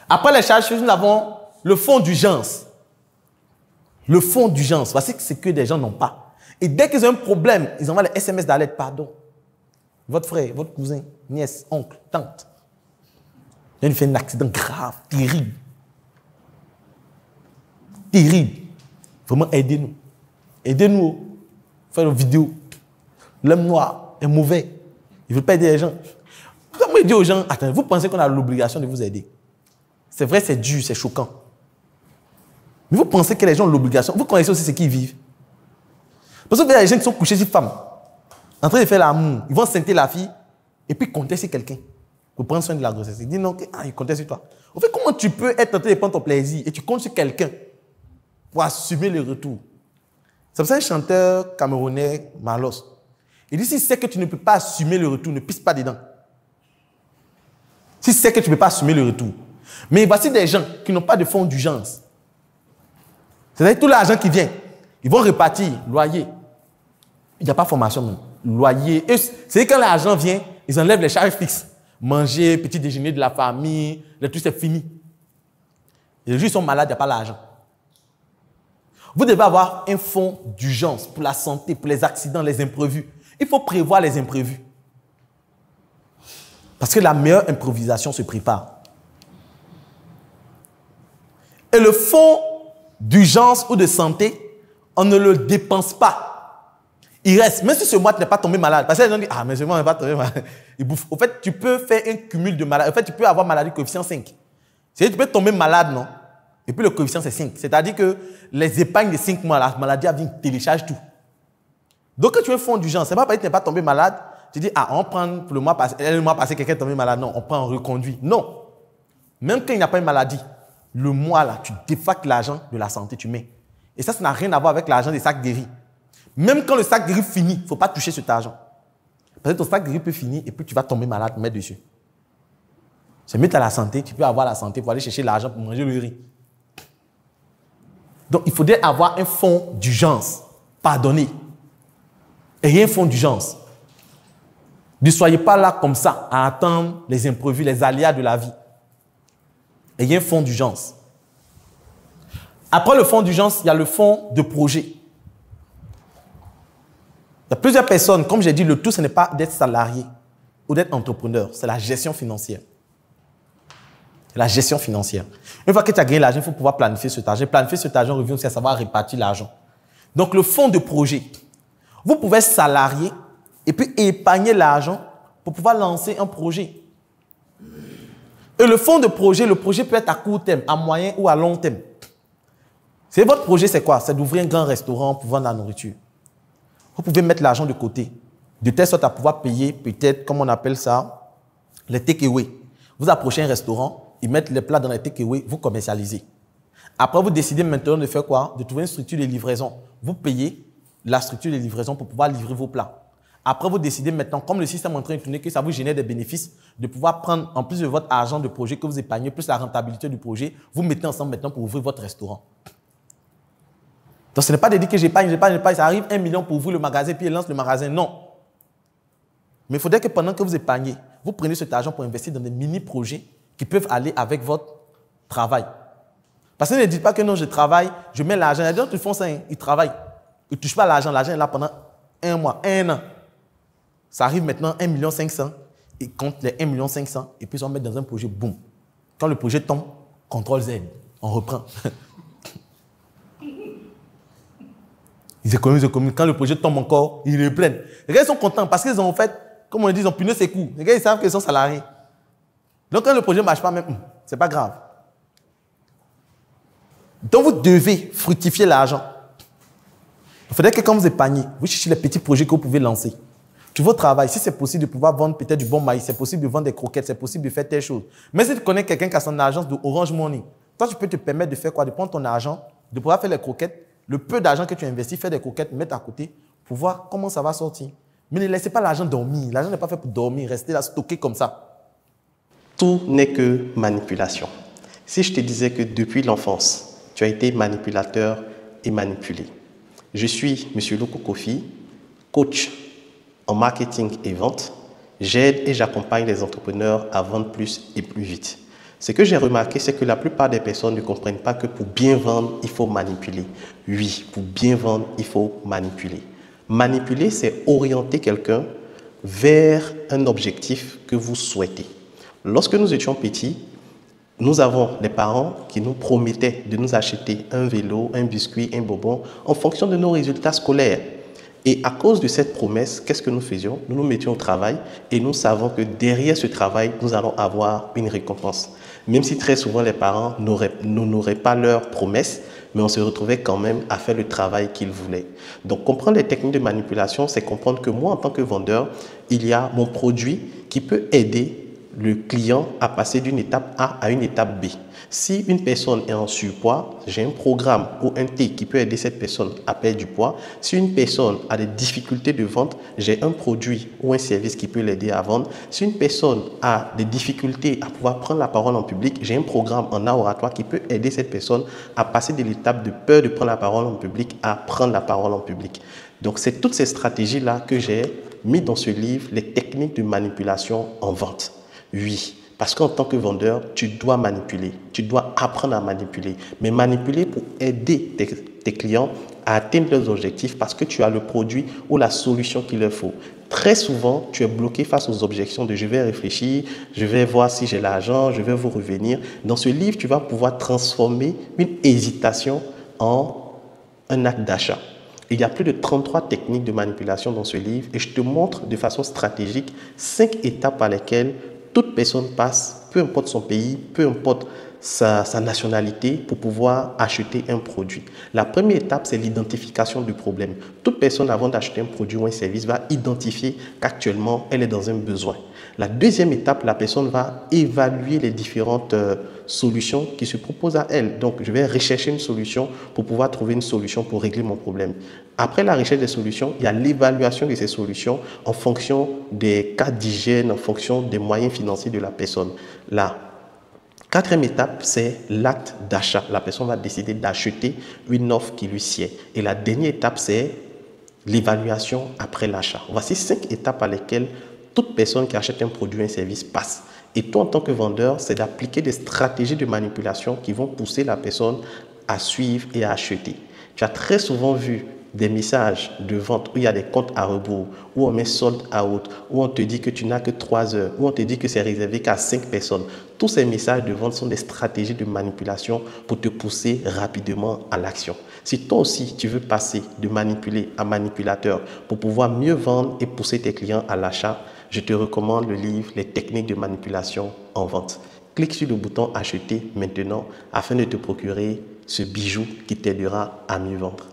Après les charges fixes, nous avons le fonds d'urgence. Le fonds d'urgence, voici ce que des gens n'ont pas. Et dès qu'ils ont un problème, ils envoient les SMS d'alerte, pardon. Votre frère, votre cousin, nièce, oncle, tante. Il fait un accident grave, terrible. Terrible. Vraiment, aidez-nous. Aidez-nous. Faites une vidéo. L'homme noir est mauvais. Il ne veut pas aider les gens. Comment dire aux gens, attendez, vous pensez qu'on a l'obligation de vous aider? C'est vrai, c'est dur, c'est choquant. Mais vous pensez que les gens ont l'obligation? Vous connaissez aussi ce qu'ils vivent. Parce que vous voyez les gens qui sont couchés sur femmes, en train de faire l'amour, ils vont scinter la fille et puis compter sur quelqu'un pour prendre soin de la grossesse. Ils disent non, ils comptent sur toi. En fait, comment tu peux être en train de prendre ton plaisir et tu comptes sur quelqu'un pour assumer le retour? C'est pour ça un chanteur camerounais, Marlos, il dit si c'est que tu ne peux pas assumer le retour, ne pisse pas dedans. Si c'est que tu ne peux pas assumer le retour. Mais voici des gens qui n'ont pas de fonds d'urgence. C'est-à-dire tout l'argent qui vient, ils vont repartir, loyer. Il n'y a pas de formation même. Loyer. C'est quand l'argent vient, ils enlèvent les charges fixes. Manger, petit déjeuner de la famille, le tout c'est fini. Et les gens sont malades, il n'y a pas l'argent. Vous devez avoir un fonds d'urgence pour la santé, pour les accidents, les imprévus. Il faut prévoir les imprévus. Parce que la meilleure improvisation se prépare. Et le fonds d'urgence ou de santé, on ne le dépense pas. Il reste, même si ce mois tu n'es pas tombé malade. Parce que les gens disent, ah, mais ce mois, on n'est pas tombé malade. Ils bouffent. Au fait, tu peux faire un cumul de maladies. En fait, tu peux avoir maladie coefficient 5. C'est-à-dire, tu peux tomber malade, non? Et puis le coefficient, c'est 5. C'est-à-dire que les épargnes de 5 mois, la maladie, elle vient télécharge tout. Donc, quand tu as un fonds d'urgence, ce n'est pas parce que tu n'es pas tombé malade, tu dis, ah, on prend pour le mois passé, quelqu'un est tombé malade. Non, on prend, on reconduit. Non. Même quand il n'y a pas une maladie, le mois là, tu défactes l'argent de la santé, tu mets. Et ça n'a rien à voir avec l'argent des sacs de riz. Même quand le sac de riz finit, il ne faut pas toucher cet argent. Parce que ton sac de riz peut finir et puis tu vas tomber malade, mettre dessus. C'est mettre à la santé, tu peux avoir la santé pour aller chercher l'argent pour manger le riz. Donc, il faudrait avoir un fonds d'urgence. Pardonnez. Ayez un fonds d'urgence. Ne soyez pas là comme ça à attendre les imprévus, les aléas de la vie. Ayez un fonds d'urgence. Après le fonds d'urgence, il y a le fonds de projet. Il y a plusieurs personnes, comme j'ai dit, le tout, ce n'est pas d'être salarié ou d'être entrepreneur, c'est la gestion financière. La gestion financière. Une fois que tu as gagné l'argent, il faut pouvoir planifier cet argent. Planifier cet argent revient aussi à savoir répartir l'argent. Donc, le fonds de projet. Vous pouvez salarier et puis épargner l'argent pour pouvoir lancer un projet. Et le fonds de projet, le projet peut être à court terme, à moyen ou à long terme. C'est votre projet, c'est quoi? C'est d'ouvrir un grand restaurant pour vendre la nourriture. Vous pouvez mettre l'argent de côté, de telle sorte à pouvoir payer peut-être, comme on appelle ça, les take-away. Vous approchez un restaurant, ils mettent les plats dans les take-away, vous commercialisez. Après, vous décidez maintenant de faire quoi? De trouver une structure de livraison. Vous payez la structure de livraison pour pouvoir livrer vos plats. Après, vous décidez maintenant, comme le système est en train de tourner, que ça vous génère des bénéfices, de pouvoir prendre, en plus de votre argent de projet que vous épargnez, plus la rentabilité du projet, vous mettez ensemble maintenant pour ouvrir votre restaurant. Donc, ce n'est pas de dire que j'épargne, ça arrive 1 million pour ouvrir le magasin, puis il lance le magasin. Non. Mais il faudrait que pendant que vous épargnez, vous preniez cet argent pour investir dans des mini-projets qui peuvent aller avec votre travail. Parce que ne dites pas que non, je travaille, je mets l'argent. Il y a des gens qui font ça, ils travaillent. Ils ne touchent pas l'argent. L'argent est là pendant 1 mois, 1 an. Ça arrive maintenant 1 500 000. Ils comptent les 1 500 000 et puis ils vont mettre dans un projet, boum. Quand le projet tombe, CTRL Z, on reprend. Ils économisent. Quand le projet tombe encore, ils reprennent. Les gars, ils sont contents parce qu'ils ont fait, comme on dit, ils ont puni ses coûts. Les gars, ils savent qu'ils sont salariés. Donc, quand le projet ne marche pas, même, ce n'est pas grave. Donc, vous devez fructifier l'argent. Il faudrait que quand vous épargnez, vous cherchez les petits projets que vous pouvez lancer. Tu veux travailler. Si c'est possible de pouvoir vendre peut-être du bon maïs, c'est possible de vendre des croquettes, c'est possible de faire telle chose. Mais si tu connais quelqu'un qui a son agence de Orange Money, toi, tu peux te permettre de faire quoi? De prendre ton argent, de pouvoir faire les croquettes, le peu d'argent que tu investis, faire des croquettes, mettre à côté pour voir comment ça va sortir. Mais ne laissez pas l'argent dormir. L'argent n'est pas fait pour dormir, rester là, stocké comme ça. Tout n'est que manipulation. Si je te disais que depuis l'enfance, tu as été manipulateur et manipulé. Je suis M. Loko Kofi, coach en marketing et vente. J'aide et j'accompagne les entrepreneurs à vendre plus et plus vite. Ce que j'ai remarqué, c'est que la plupart des personnes ne comprennent pas que pour bien vendre, il faut manipuler. Oui, pour bien vendre, il faut manipuler. Manipuler, c'est orienter quelqu'un vers un objectif que vous souhaitez. Lorsque nous étions petits, nous avons des parents qui nous promettaient de nous acheter un vélo, un biscuit, un bonbon en fonction de nos résultats scolaires. Et à cause de cette promesse, qu'est-ce que nous faisions? Nous nous mettions au travail et nous savons que derrière ce travail, nous allons avoir une récompense. Même si très souvent les parents n'honoraient pas leurs promesses, mais on se retrouvait quand même à faire le travail qu'ils voulaient. Donc comprendre les techniques de manipulation, c'est comprendre que moi, en tant que vendeur, il y a mon produit qui peut aider le client à passer d'une étape A à une étape B. Si une personne est en surpoids, j'ai un programme ou un thé qui peut aider cette personne à perdre du poids. Si une personne a des difficultés de vente, j'ai un produit ou un service qui peut l'aider à vendre. Si une personne a des difficultés à pouvoir prendre la parole en public, j'ai un programme en art oratoire qui peut aider cette personne à passer de l'étape de peur de prendre la parole en public à prendre la parole en public. Donc, c'est toutes ces stratégies-là que j'ai mis dans ce livre, les techniques de manipulation en vente. Oui, parce qu'en tant que vendeur, tu dois manipuler, tu dois apprendre à manipuler, mais manipuler pour aider tes clients à atteindre leurs objectifs parce que tu as le produit ou la solution qu'il leur faut. Très souvent, tu es bloqué face aux objections de « je vais réfléchir, je vais voir si j'ai l'argent, je vais vous revenir ». Dans ce livre, tu vas pouvoir transformer une hésitation en un acte d'achat. Il y a plus de 33 techniques de manipulation dans ce livre et je te montre de façon stratégique 5 étapes par lesquelles toute personne passe, peu importe son pays, peu importe sa nationalité, pour pouvoir acheter un produit. La première étape, c'est l'identification du problème. Toute personne, avant d'acheter un produit ou un service, va identifier qu'actuellement, elle est dans un besoin. La deuxième étape, la personne va évaluer les différentes solutions qui se proposent à elle. Donc, je vais rechercher une solution pour pouvoir trouver une solution pour régler mon problème. Après la recherche des solutions, il y a l'évaluation de ces solutions en fonction des cas d'hygiène, en fonction des moyens financiers de la personne. La quatrième étape, c'est l'acte d'achat. La personne va décider d'acheter une offre qui lui sied. Et la dernière étape, c'est l'évaluation après l'achat. Voici 5 étapes par lesquelles toute personne qui achète un produit ou un service passe. Et toi, en tant que vendeur, c'est d'appliquer des stratégies de manipulation qui vont pousser la personne à suivre et à acheter. Tu as très souvent vu des messages de vente où il y a des comptes à rebours, où on met sold out, où on te dit que tu n'as que 3 heures, où on te dit que c'est réservé qu'à 5 personnes. Tous ces messages de vente sont des stratégies de manipulation pour te pousser rapidement à l'action. Si toi aussi tu veux passer de manipulé à manipulateur pour pouvoir mieux vendre et pousser tes clients à l'achat, je te recommande le livre « Les techniques de manipulation en vente ». Clique sur le bouton « Acheter maintenant » afin de te procurer ce bijou qui t'aidera à mieux vendre.